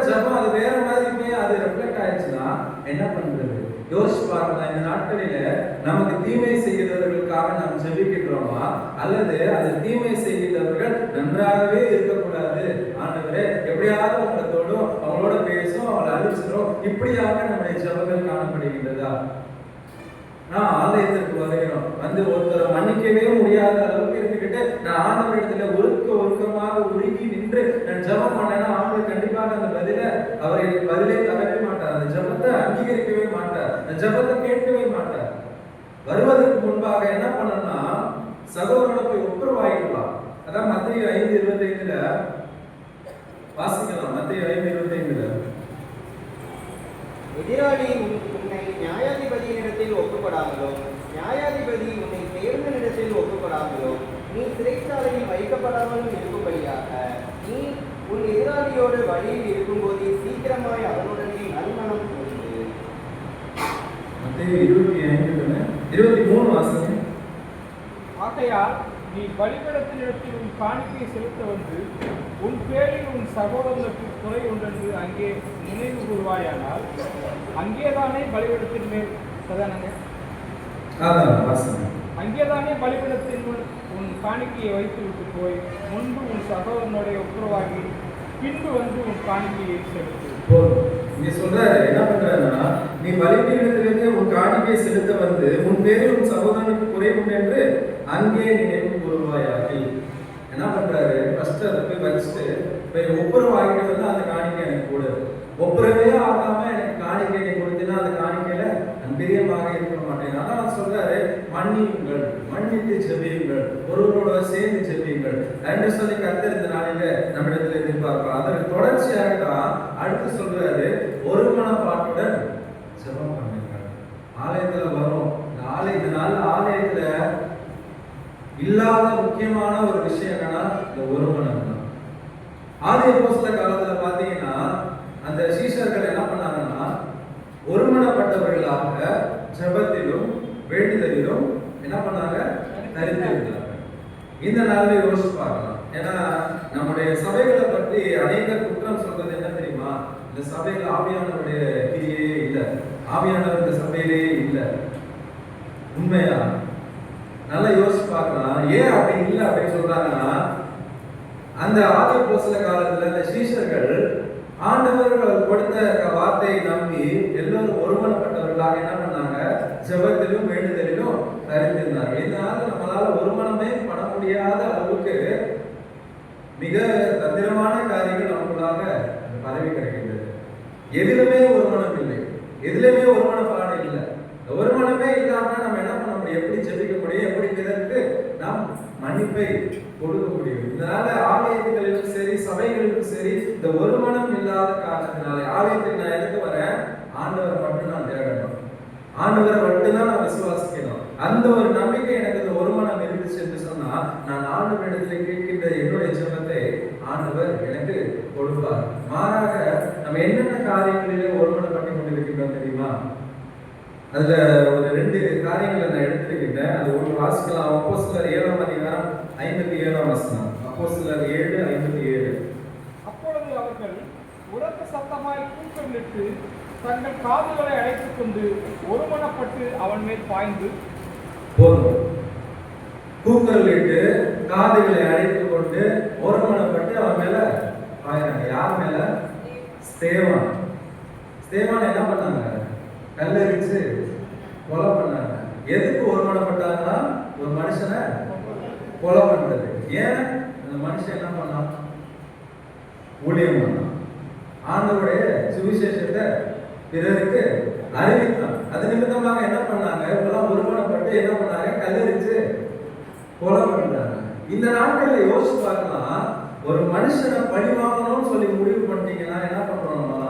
ஜபம் அது வேற மாதிரி போய் அது ரிஃப்ளெக்ட் ஆயிடுச்சுன்னா என்ன பண்றது? யோசிச்சு பாருங்க. இந்த நாட்களில நமக்கு தீமை செய்கிறவர்களுக்காக நாம் ஜெபிக்கிறோமா, அல்லது அது தீமை செய்கிறவர்கள் நன்றாகவே இருக்கக்கூடாது, ஆண்டவரே எப்படியாவது அவங்களை தொடும், அவங்களோட பேசும், அவங்களை அழிச்சிடும், இப்படியாக நம்முடைய ஜபங்கள் காணப்படுகின்றதா? நான் ஆலயத்திற்கு வருகிறோம், வந்து ஒருத்தரை மன்னிக்கவே முடியாத அளவுக்கு இருந்துகிட்டு நான் ஆண்டவரிடத்துல ஒருக்கமாக உருகி நின்று நான் ஜபம் பண்ணேன்னா ஆண்டவர் கண்டிப்பாக அந்த அவரை பதிலே தரவே மாட்டார். அந்த ஜபத்தை அங்கீகரிக்கவே மாட்டார், அந்த ஜபத்தை கேட்கவே மாட்டார். வருவதற்கு முன்பாக என்ன பண்ணணும்னா சகோதரனை போய் ஒப்புரவாயிடலாம். அதான் மத்தேயு 5:25 வாசிக்கலாம். மத்தேயு 5:25 எதிராளி உன்னை நியாயாதிபதியினிடத்தில் ஒப்புப்படாமலோ, நியாயாதிபதி உன்னை தேர்ந்தனிடத்தில் ஒப்புப்படாமலோ, நீ சிறைச்சாலையில் வைக்கப்படாமலும் இருக்கும்படியாக நீ உன் எதிராளியோடு வழியில் இருக்கும்போதே சீக்கிரமாய் அவனுடனே நல்மணம் கொண்டு. மத்தேயு 25:23 வாசிங்க. ஆகையால் நீ பலிபீடத்தினிடத்தில் உன் காணிக்கையை செலுத்த வந்து உன் பேரில் உன் சகோதரனுக்கு குறை உண்டென்று அங்கே நினைவு கூறுவாயானால் அங்கேதானே பலிபீடத்தின் மேல் அங்கேதானே பலிபீடத்தின் உன் காணிக்கையை வைத்து விட்டு போய் முன்பு உன் சகோதரனுடைய ஒப்புரவாகி பின்பு வந்து உன் காணிக்கையை செலுத்து. இங்க சொல்றாரு, என்ன பண்றாருன்னா, நீ பலிபீடத்திலிருந்து உன் காணிக்கையை செலுத்த வந்து உன் பேரில் உன் சகோதரனுக்கு குறை உண்டு என்று அங்கே நினைவு கூறுவாயாக. என்ன பண்றாரு, ஃபர்ஸ்ட் அதை போய் வச்சுட்டு போய் ஒப்புரவு ஆகிட்டு வந்து அந்த காணிக்கை எனக்கு கொடு. ஒப்புரவே ஆகாம எனக்கு காணிக்கை நீ கொடுத்தீங்கன்னா அந்த காணிக்கையில நான் பிரியமாக இருக்க மாட்டேன். அதான் சொல்றாரு, மன்னியுங்கள், மன்னித்து ஜெபியுங்கள், ஒருவரோட சேர்ந்து ஜெபியுங்கள் என்று சொல்லி கர்த்தர் இந்த நாளில நம்மிடத்துல எதிர்பார்க்கிறோம். அதற்கு தொடர்ச்சியாக தான் அடுத்து சொல்றாரு, ஒரு மனப்பாட்டுடன் ஜெபம் பண்ணுங்கள். ஆலயத்துல வரும் இந்த நாள் ஆலயத்துல இல்லாத முக்கியமான ஒரு விஷயம் என்னன்னா இந்த ஒரு மனம் தான். ஆதி அப்போஸ்தல காலத்துல பாத்தீங்கன்னா அந்த சீஷர்கள் என்ன பண்ணாங்கன்னா ஒருமனப்பட்டவர்களாக ஜெபத்திலும் வேண்டுதலிலும் என்ன பண்ணாங்க, தரித்திருந்தாங்க. இந்த நாளில் யோசிச்சு பார்க்கலாம். ஏன்னா நம்முடைய சபைகளை பற்றி அநேக குற்றம் சொல்றது என்ன தெரியுமா, இந்த சபைகள் ஆவியானவருடைய கிரியே இல்லை, ஆவியானவர் இந்த சபையிலே இல்லை. உண்மையா நல்லா யோசிச்சு பார்க்கலாம். ஏன் அப்படி இல்லை அப்படின்னு சொல்றாங்கன்னா, அந்த ஆதி அப்போஸ்தல காலத்துல அந்த சீஷர்கள் ஆண்டவர்கள் கொடுத்த வார்த்தையை நம்பி எல்லோரும் ஒருமனப்பட்டவர்களாக என்ன பண்ணாங்க, ஜெபத்திலும் வேண்டுதலிலும் தரித்திருந்தார்கள். இதனால நம்மளால ஒருமனமே பண்ண முடியாத அளவுக்கு மிக தந்திரமான காரியங்கள் நமக்குள்ளாக பதவி கிடைக்கின்றது. எதிலுமே ஒருமனம் இல்லை, எதிலுமே ஒருமனப்பாடு இல்லை. ஒருமனமே இல்லாம நம்ம என்ன பண்ண முடியும், எப்படி ஜெபிக்க முடியும், எப்படி பிறருக்கு நாம் மன்னிப்பை கொடுக்க முடியும். இதனால ஆலயங்களிலும் சரி சபைகளிலும் சரி இந்த ஒருமனம் இல்லாத காரணத்தினால ஆலயத்துக்கு நான் எதுக்கு வரேன், ஆண்டவரை மட்டும் நான் தேடணும், ஆண்டவரை மட்டும்தான் நான் விசுவாசிக்கணும். அந்த ஒரு நம்பிக்கை எனக்கு இந்த ஒருமனம் இருந்துச்சு என்று சொன்னா நான் ஆண்டவரிடத்தில் கேட்கின்ற என்னுடைய ஜெபத்தை ஆண்டவர் எனக்கு கொடுப்பார். மாறாக நம்ம என்னென்ன காரியங்களிலே ஒருமனப்பட்டு கொண்டிருக்கின்றோம் தெரியுமா? அதுல ஒரு 2 காரியங்களை நான் எடுத்துக்கிட்டேன். அது ஒன்று வாசிக்கலாம். அப்போஸ்தலர் 7:57 அப்போஸ்தலர் 7:57. அப்பொழுது அவர்கள் உரத்த சத்தமாய் கூட்டமிட்டு தங்கள் காதுகளை அடைத்துக் கொண்டு ஒருமனப்பட்டு அவன் மேல் பாய்ந்து போதும் கூக்குரலிட்டு காதுகளை அடைத்துக் கொண்டு ஒருமனப்பட்டு அவன் மேல பாயிறாங்க. யார் மேல? ஸ்தேவான். ஸ்தேவான் என்ன பண்ணாங்க, கல்லெறிச்சு கொலை பண்ணாங்க. எதுக்கு ஒருமனப்பட்டாங்கன்னா ஒரு மனுஷனை கொலை பண்றது. ஏன் அந்த மனுஷன் என்ன பண்ணான், ஊழியம் பண்ணான், ஆண்டவருடைய சுவிசேஷத்தை பிறருக்கு அறிவித்தான். அது நிமித்தமாக என்ன பண்ணாங்க, இப்பெல்லாம் ஒருமனப்பட்டு என்ன பண்ணாங்க, கல்லெறிச்சு கொலை பண்றாங்க. இந்த நாட்கள்ல யோசிச்சு பார்க்கலாம், ஒரு மனுஷனை பழி வாங்கணும்னு சொல்லி முடிவு பண்ணிட்டீங்கன்னா என்ன பண்றோம்னா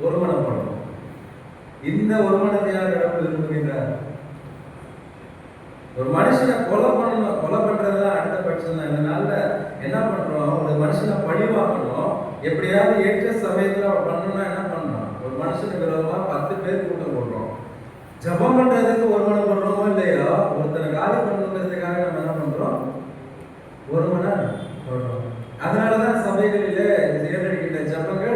ஒருமனப்படுறோம். இந்த ஒருமனத்தையாக கடவுள் விரும்புகின்றார். ஒரு மனுஷனை கொலை பண்ணணும், கொலை பண்றதுதான் அடுத்த பட்சம் தான். இந்த நாள்ல என்ன பண்றோம், ஒரு மனுஷனை பழி வாங்கணும், எப்படியாவது ஏற்ற சமயத்துல அவர் பண்ணணும்னா என்ன பண்ணணும், ஒரு மனுஷனுக்கு விரோதமா 10 பேர் கூட்டம் போடுறோம். ஜபம் பண்றதுக்கு ஒருமனம் பண்றோமோ இல்லையோ, ஒருத்தனை காலி பண்ணுறதுக்காக நம்ம என்ன பண்றோம், ஒருமனம் பண்றோம். அதனாலதான் சபைகளில ஏற்படுகின்ற ஜபங்கள்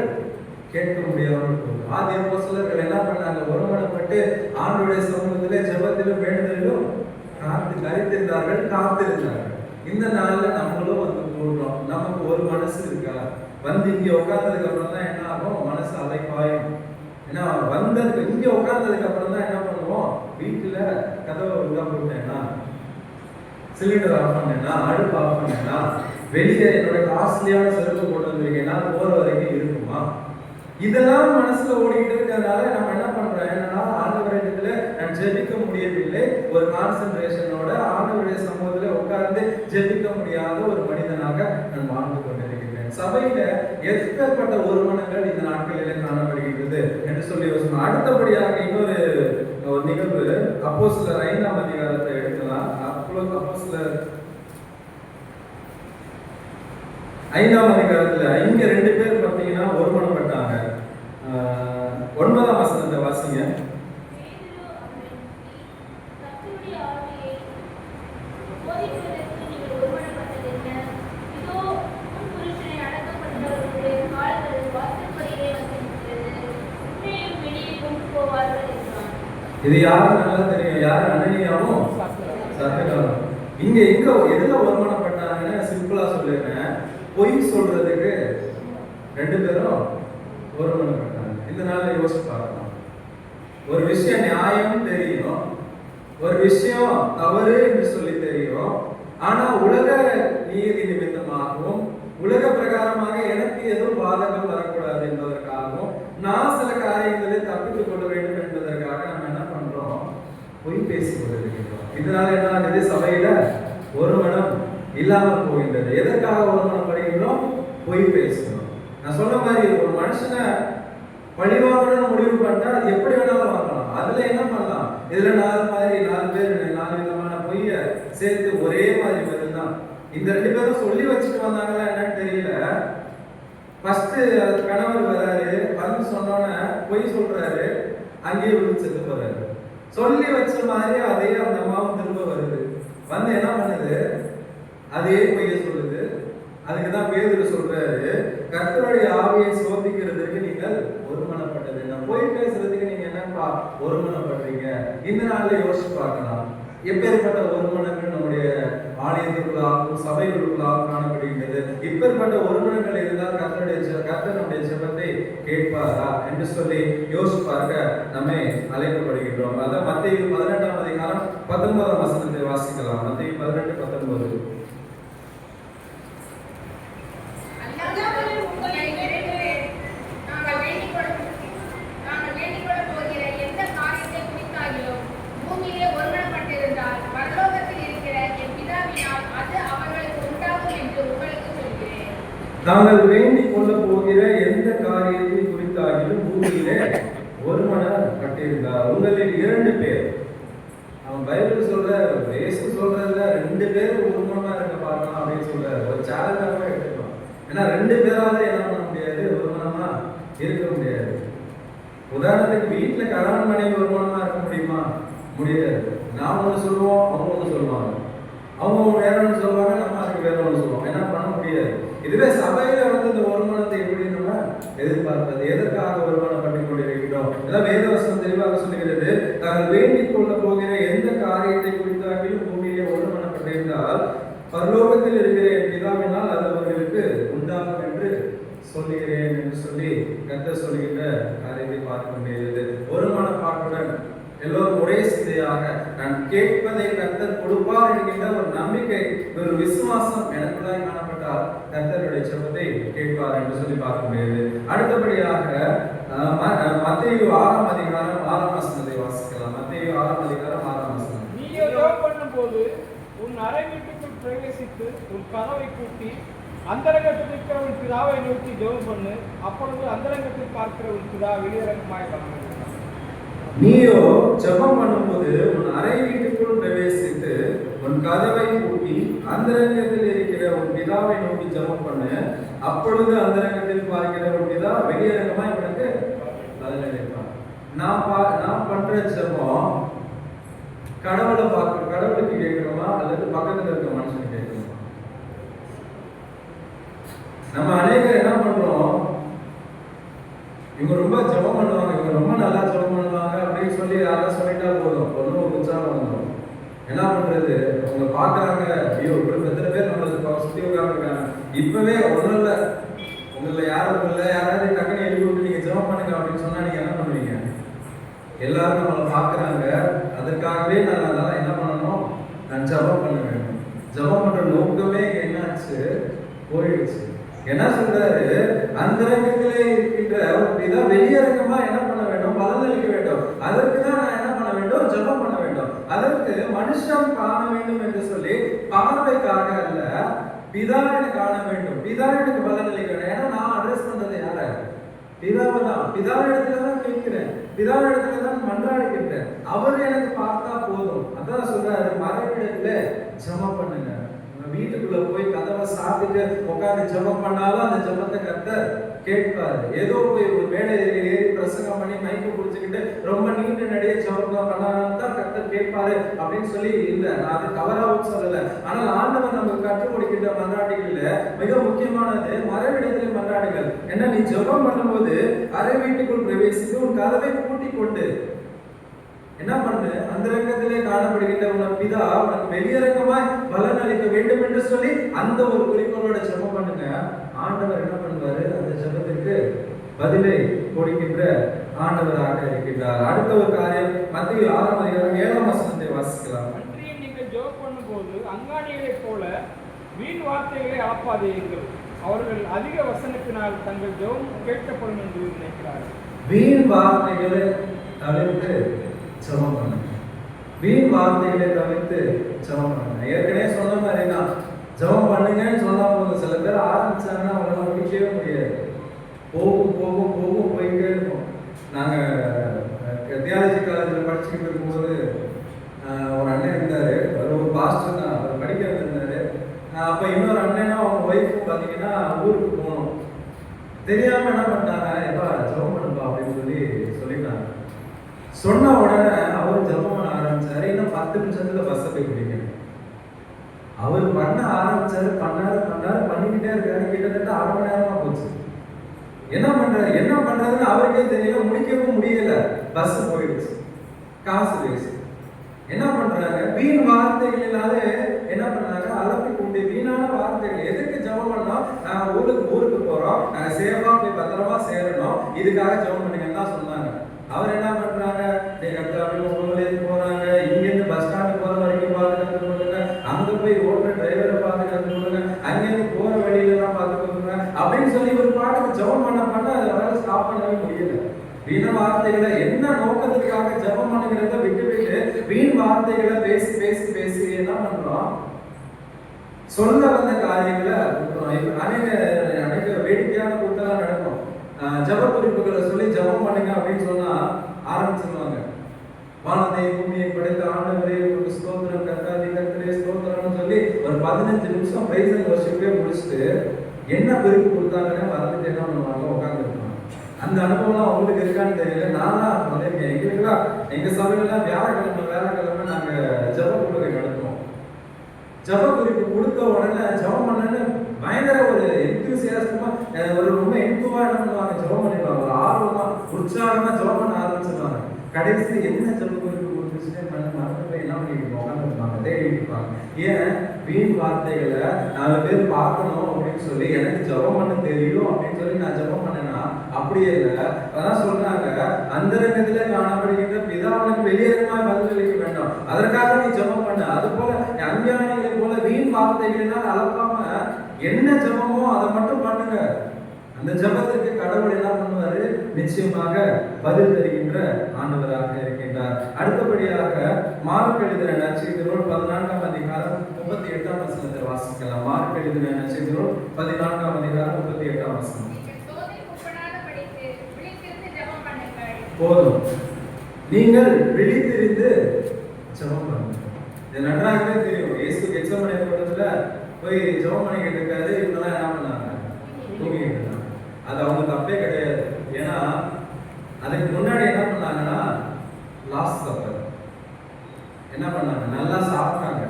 கேட்க முடியாமல் போகுது. ஆதி அப்போஸ்தலர்கள் என்ன பண்ணாங்க? ஒருமனப்பட்டு ஆண்டவருடைய சமூகத்திலே ஜெபத்திலும் வேண்டுதலிலும் கரித்திருந்தார்கள், காத்திருந்தார்கள். இந்த நாள்ல நம்மளும் வந்து கூடுறோம். நமக்கு ஒரு மனசு இருக்கா? வந்து இங்க உட்கார்ந்ததுக்கு அப்புறம் தான் என்ன ஆகும்? மனசு அலைப்பாயும். ஏன்னா வந்ததுக்கு இங்க உட்கார்ந்ததுக்கு அப்புறம் தான் என்ன பண்ணுவோம்? வீட்டுல கதவை உள்ள போட்டேன்னா, சிலிண்டர் ஆஃப் பண்ணேன்னா, அடுப்பு ஆஃப் பண்ணேன்னா, வெளியே என்னோட காஸ்ட்லியான செருப்பு போட்டு வந்திருக்கேன்னா போற வரைக்கும் இருக்குமா? இதெல்லாம் மனசுல ஓடிக்கிட்டு இருக்கிறதுனால நம்ம என்ன பண்றோம்? என்னன்னா ஆண்டவரிடத்துல நான் ஜெபிக்க முடியவில்லை, ஒரு கான்சென்ட்ரேஷனோட ஆண்டவருடைய சமூகத்துல உட்கார்ந்து ஜெபிக்க முடியாத ஒரு மனிதனாக நான் வாழ்ந்து கொண்டிருக்கிறேன். சபையில எப்பேற்பட்ட ஒருமனங்கள் இந்த நாட்களிலே காணப்படுகின்றது என்று சொல்லி யோசனை. அடுத்தபடியாக இன்னொரு நிகழ்வு அப்போஸ்தலர் 5ஆம் அதிகாரத்தை எடுக்கலாம். அப்போஸ்தலர் 5ஆம் அதிகாரத்துல இங்க 2 பேர் பார்த்தீங்கன்னா ஒருமனப்பட்டாங்க. 9ஆம் வசனத்தை வாசிங்க. இது யாரு நல்லா தெரியும்? யாரு? அனனியாவும் சப்பீராவும். இங்க எதுல ஒருமனப்பட்டாங்கன்னு சிம்பிளா சொல்லிருக்கேன். பொய் சொல்றதுக்கு 2 பேரும் ஒருமனப்பட்டாங்க. இதனால யோசிச்சு பார்க்கணும். ஒரு விஷயம் நியாயம் தெரியும், ஒரு விஷயம் தவறு என்று சொல்லி தெரியும். ஆனா உலக நீதி நிமித்தமாகவும் உலக பிரகாரமாக எனக்கு எதுவும் பாதகம் வரக்கூடாது என்பதற்காகவும் நான் சில காரியங்களை தப்பித்துக் கொள்ள வேண்டும் என்பதற்காக நம்ம என்ன பண்றோம்? பொய் பேசிக் கொண்டிருக்கிறோம். இதனால என்ன ஆகுது? சபையில ஒருமனம் இல்லாமல் போகின்றது. எதற்காக ஒருமனப்படுகிறோம்? பொய் பேசணும். நான் சொன்ன மாதிரி ஒரு மனுஷனை பழிவாங்கணும்னு முடிவு பண்ணா அது எப்படி வேணாலும் வாங்கலாம். அதுல என்ன பண்ணலாம்? இதுல 4 பேர் 4 விதமான பொய்ய சேர்த்து ஒரே மாதிரி பதில் தான். இந்த 2 பேரும் சொல்லி வச்சுட்டு வந்தாங்களா என்னன்னு தெரியல. ஃபர்ஸ்ட் கணவர் வராரு, வந்து சொன்னோன்னே பொய் சொல்றாரு, அங்கேயே விழுந்து செத்து போறாரு. சொல்லி வச்ச மாதிரி அதே அந்த அம்மாவும் திரும்ப வருது, வந்து என்ன பண்ணுது? அதே பொய்ய சொல்லுது. அதுக்குதான் பேதுரு சொல்றாரு, கர்த்தருடைய ஆவியை சோதிக்கிறதுக்கு நீங்கள் ஒருமனப்பட்டது. பொய் பேசுறதுக்கு நீங்க என்னப்பா ஒருமனப்படுறீங்க? இந்த நாள்ல யோசிச்சு பார்க்கலாம். எப்பேற்பட்ட ஒருமனங்கள் நம்முடைய ஆலயத்திற்குள்ளாகவும் சபைகளுக்குள்ளாகவும் காணப்படுகின்றது. இப்பேற்பட்ட ஒருமனங்கள் இருந்தால் கர்த்தர் நம்முடைய ஜெபத்தை கேட்பாரா என்று சொல்லி யோசிச்சு பார்க்க நம்மை அழைக்கப்படுகின்றோம். அதான் மத்தேயு 18ஆம் அதிகாரம் 19ஆம் வசனத்தை வாசிக்கலாம். மத்தேயு 18:19. நாங்கள் வேண்டிக் கொள்ள போகிற எந்த காரியத்தை குறித்தாகிலும் பூமியிலே ஒருமனப்பட்டிருந்தார். உங்களில் 2 பேர், அவன் பைபிள் சொல்ற இயேசு சொல்றதுல 2 பேர் ஒருமனமா இருக்க பார்க்கலாம் அப்படின்னு சொல்றாரு. ஒரு சேலஞ்சாக எடுத்துக்கலாம். ஏன்னா 2 பேரால என்ன பண்ண முடியாது? ஒருமனமா இருக்க முடியாது. உதாரணத்துக்கு வீட்டுல கணவன் மனைவி ஒருமனமா இருக்க முடியுமா? முடியாது. நாம் ஒண்ணு சொல்லுவோம், அவங்க ஒண்ணு சொல்லுவாங்க. அவங்க வேற ஒன்று சொல்லுவாங்க, நம்ம அதுக்கு வேற ஒன்று சொல்லுவோம். என்ன பண்ண முடியாது. இதுவே சபையில வந்து இந்த ஒருமனத்தை எப்படி நம்ம எதிர்பார்ப்பது? எதற்காக ஒருமனப்பட்டுக் கொண்டிருக்கிறோம்? அதான் வேதவசனம் தெளிவாக சொல்லுகிறது, தாங்கள் வேண்டிக் கொள்ள போகிற எந்த காரியத்தை குறித்தாகிலும் பூமியிலே ஒருமனப்பட்டிருந்தால் பரலோகத்தில் இருக்கிற என் பிதாவினால் அது அவர்களுக்கு உண்டாகும் என்று சொல்லுகிறேன் என்று சொல்லி கர்த்தர் சொல்லுகின்ற காரியத்தை பார்க்க முடியாது. ஒருமனப்பாட்டுடன் எல்லோரும் ஒரே சிந்தையாக நான் கேட்பதை கர்த்தர் கொடுப்பார் என்கின்ற ஒரு நம்பிக்கை, ஒரு விசுவாசம் எனக்குள்ளாய் காணப்பட்டால் கர்த்தருடைய ஜெபத்தை கேட்பார் என்று சொல்லி பார்க்க முடியாது. அடுத்தபடியாக மத்தேயு 6ஆம் அதிகாரம் 6ஆம் வசனத்தை வாசிக்கலாம். மத்தேயு 6ஆம் அதிகாரம் 6ஆம் வசனம். நீ ஜெபம் பண்ணும்போது உன் அறை வீட்டுக்குள் பிரவேசித்து உன் கதவை பூட்டி அந்தரங்கத்தில் இருக்கிற உன் பிதாவை நோக்கி ஜெபம் பண்ணு. அப்பொழுது அந்தரங்கத்தில் பார்க்கிற உன் பிதா வெளியரங்கமாய் காணப்படுவார். நீயோ ஜெபம் பண்ணும்போது உன் அறை வீட்டுக்குள் பிரவேசித்து உன் கதவை பூட்டி அந்தரங்கத்தில் இருக்கிற உன் பிதாவை நோக்கி ஜெபம் பண்ணு. அப்பொழுது அந்தரங்கத்தில் பார்க்கிற உன் பிதா வெளியரங்கமாய் உனக்கு பதிலளிப்பார். நான் பண்ற ஜெபம் கடவுளுக்கு கேட்கிறோமா அல்லது பக்கத்துல இருக்க மனுஷனுக்கு கேட்கிறோமா? நம்ம அநேகர் என்ன பண்றோம்? இவங்க ரொம்ப ஜெபம் பண்ணுவாங்க, இவங்க ரொம்ப நல்லா ஜெபம் பண்ணுவாங்க அப்படின்னு சொல்லி யாராவது சொல்லிட்டா போதும், ஒன்றும் ஒரு உற்சாகம் வந்துடும். என்ன பண்றது, அவங்க பாக்குறாங்க, ஐயோ இப்படி எத்தனை பேர் நம்மளுக்கு சுத்தி உட்காந்துருக்காங்க, இப்பவே ஒன்றும் இல்லை, உங்களை யாரும் இல்லை, யாராவது டக்குனு எழுதி விட்டு நீங்க ஜெபம் பண்ணுங்க அப்படின்னு சொன்னா நீங்க என்ன பண்ணுவீங்க? எல்லாரும் நம்மளை பாக்குறாங்க, அதற்காகவே நான் அதெல்லாம் என்ன பண்ணணும், நான் ஜெபம் பண்ண வேண்டும். ஜெபம் பண்ற நோக்கமே என்னாச்சு, போயிடுச்சு. என்ன சொல்றாரு, அந்தரங்கத்திலே இருக்கின்ற இதான் வெளியரங்கமா என்ன பண்ண வேண்டும், பலனளிக்க வேண்டும். அதற்கு தான் நான் என்ன பண்ண வேண்டும், ஜெபம் பண்ண வேண்டும். அதற்கு மனுஷன் காண வேண்டும் என்று சொல்லி பார்வைக்காக அல்ல, பிதாவினை காண வேண்டும், பிதாவினுக்கு பலனளிக்க வேண்டும். ஏன்னா நான் அட்ரஸ் பண்றது யார, பிதாவை தான், பிதாவிடத்துல தான் கேட்கிறேன், பிதாவிடத்துல தான் மன்றாடுகின்றேன். அவர் எனக்கு பார்த்தா போதும். அதான் சொல்றாரு, மறைவிடத்துல ஜெபம் பண்ணுங்க. வீட்டுக்குள்ள போய் கதவை சாத்திட்டு உட்காந்து ஜெபம் பண்ணாலும் அந்த ஜெபத்தை கர்த்தர் கேட்பாரு. ஏதோ போய் ஒரு மேடையில ஏறி பிரசங்கம் பண்ணி மைக்கு பிடிச்சுக்கிட்டு ரொம்ப நீண்ட நடைய ஜெபம் பண்ணாலும் தான் கர்த்தர் கேட்பாரு அப்படின்னு சொல்லி இல்லை, நான் அது தவறாவும் சொல்லல. ஆனால் ஆண்டவர் நமக்கு கற்றுக் கொடுக்கின்ற மன்றாட்டுகள்ல மிக முக்கியமானது மறைவிடத்தில் மன்றாடுகள். ஏன்னா நீ ஜெபம் பண்ணும்போது அறை வீட்டுக்குள் பிரவேசித்து உன் கதவை பூட்டி கொண்டு என்ன பண்ணு, அந்தரங்கத்திலே காணப்படுகின்ற உன் பிதா உனக்கு வெளியரங்கமாய் பலன் அளிக்க வேண்டும் என்று சொல்லி அந்த ஒரு குறிக்கோளோட ஜெபம் பண்ணுங்க. ஆண்டவர் என்ன பண்ணுவாரு, அந்த ஜெபத்திற்கு பதிலை கொடுக்கின்ற ஆண்டவராக இருக்கின்றார். அடுத்த ஒரு காரியம், மத்தேயு 6:7 வாசிக்கலாம். நீங்கள் ஜெபம் பண்ணும்போது அங்காணிகளைப் போல வீண் வார்த்தைகளை அளப்பாதீர்கள், அவர்கள் அதிக வசனத்தினால் தங்கள் ஜெபம் கேட்கப்படும் என்று நினைக்கிறார்கள். வீண் வார்த்தைகளை தவிர்த்து ஜெபம் பண்ணுங்க. வீண் வார்த்தைகளை தவிர்த்து ஜெபம் பண்ணுங்க. ஏற்கனவே சொன்ன மாதிரி தான், ஜெபம் பண்ணுங்கன்னு சொன்னா போதும். சில பேர் ஆரம்பிச்சாங்கன்னா அவங்களால முடிக்கவே முடியாது. போகும் போகும் போகும் போயிட்டே இருக்கும். நாங்க தியாலஜி காலேஜில் படிச்சுக்கிட்டு இருக்கும்போது ஒரு அண்ணன் இருந்தாரு, அவர் ஒரு பாஸ்டர் தான், அவர் படிக்க வந்திருந்தாரு. அப்போ இன்னொரு அண்ணனும் அவங்க ஒய்ஃபும் பார்த்தீங்கன்னா ஊருக்கு போகணும். தெரியாம என்ன பண்ணிட்டாங்க, எப்பா ஜெபம் பண்ணுப்பா அப்படின்னு சொல்லிட்டாங்க. சொன்ன உடனே அவர் ஜெபம் பண்ண ஆரம்பிச்சாரு. இன்னும் 10 நிமிஷத்துல பஸ்ஸை போய் பிடிக்கணும். அவர் பண்ண ஆரம்பிச்சாரு, பண்ணிக்கிட்டே இருக்காரு. கிட்டத்தட்ட 1/2 மணி நேரமா போச்சு. என்ன பண்றதுன்னு அவருக்கே தெரியல, முடிக்கவும் முடியல. பஸ் போயிடுச்சு, காசு வேஸ்ட். என்ன பண்றாங்க, வீண் வார்த்தைகளினால என்ன பண்ணாங்க, அலப்பி கொண்டு வீணான வார்த்தைகள். எதுக்கு ஜெபம் பண்ணோம், நாங்க ஊருக்கு போறோம், நாங்க சேஃபா போய் பத்திரமா சேரணும், இதுக்காக ஜெபம் பண்ணுங்கன்னு தான் சொன்னாங்க. அவர் என்ன பண்றாங்க, நீங்க ஊர்லேருந்து போறாங்க, இங்கிருந்து பஸ் ஸ்டாண்டு போற வரைக்கும் பாதுகாத்து கொடுங்க, அங்க போய் ஓட்டுற டிரைவரை பாதுகாத்து கொடுங்க, அங்கிருந்து போற வழியில எல்லாம் பார்த்து கொடுங்க அப்படின்னு சொல்லி ஒரு பாட்டுக்கு ஜெபம் பண்ண அதை ஸ்டாப் பண்ணவே முடியல. வீண வார்த்தைகளை என்ன நோக்கத்துக்காக ஜெபம் பண்ணுகிறத விட்டு வீண் வார்த்தைகளை பேசி பேசி பேசி என்ன பண்றோம், சொல்ல வந்த காரியங்களை அநேக வேடிக்கையான கூட்டெல்லாம் நடக்கும். ஜெப குறிப்புகளை சொல்லி ஜெபம் பண்ணுங்க அப்படின்னு சொன்னா ஆரம்பிச்சிருவாங்க. வானத்தை பூமியை படைத்த ஆண்டவரே உங்களுக்கு ஸ்தோத்திரம், கர்த்தாதி கர்த்தரே ஸ்தோத்திரம்னு சொல்லி ஒரு 15 நிமிஷம் பிரைஸ் அண்ட் வர்ஷிப்பே முடிச்சுட்டு என்ன குறிப்பு கொடுத்தாங்கன்னு மறந்துட்டு என்ன பண்ணுவாங்க, உட்காந்துருப்பாங்க. அந்த அனுபவம் அவங்களுக்கு இருக்கான்னு தெரியல. நானா பண்ணிருக்கேன். எங்களுக்குலாம் எங்க சபையெல்லாம் வியாழக்கிழமை நாங்க ஜெப குறிப்பு நடத்துவோம். ஜெப குறிப்பு கொடுத்த உடனே ஜெபம் பண்ணு பயங்கர ஒரு எந்தூசியாஸ்டமா, ஒரு ரொம்ப இன்பமா என்ன பண்ணுவாங்க, ஜெபம் பண்ணிடுவாங்க. ஒரு ஆர்வமா உற்சாகமா ஜெபம் பண்ண ஆரம்பிச்சிருவாங்க. கடைசி என்ன ஜெப குறிப்பு கொடுத்துச்சுன்னு மறந்து போய் என்ன பண்ணிட்டு உட்காந்துருப்பாங்க, தேடிட்டு இருப்பாங்க. ஏன், வீண் வார்த்தைகளை 4 பேர் பார்க்கணும் அப்படின்னு சொல்லி எனக்கு ஜெபம் பண்ண தெரியும் அப்படின்னு சொல்லி நான் ஜெபம் பண்ணேன்னா அப்படியே இல்லை. அதான் சொல்றாங்க, அந்தரங்கத்திலே காணப்படுகின்ற பிதாவுக்கு வெளியரங்கமாய் பதிலளிக்க வேண்டும், அதற்காக நீ ஜெபம் பண்ண. அது போல அஞ்ஞானிகளை போல வீண் வார்த்தைகளினால் அளப்பாம என்ன ஜெபமோ அதை மட்டும் பண்ணுங்க. அந்த ஜெபத்திற்கு கடவுள் என்ன பண்ணுவாரு, நிச்சயமாக பதில் தருகின்ற ஆண்டவராக இருக்கின்றார். அடுத்தபடியாக மார்க் எழுதின நற்செய்தி நூல் 14ஆம் அதிகாரம் 38ஆம் வசனத்தை வாசிக்கலாம். மார்க் எழுதின நற்செய்தி நூல் 14ஆம் அதிகாரம் 38ஆம் வசனம். போதும், நீங்கள் விழித்திருந்து ஜெபம் பண்ணுங்க. இது நன்றாகவே தெரியும். இயேசு கெத்செமனே தோட்டத்துல போய் ஜெபம் பண்ணிக்கிட்டு இருக்காரு. இவங்கெல்லாம் என்ன பண்ணாங்க, தூங்கிட்டு இருந்தாங்க. அது அவங்க தப்பே கிடையாது. ஏன்னா அதுக்கு முன்னாடி என்ன பண்ணாங்கன்னா லாஸ்ட் சப்பர் என்ன பண்ணாங்க, நல்லா சாப்பிட்டாங்க.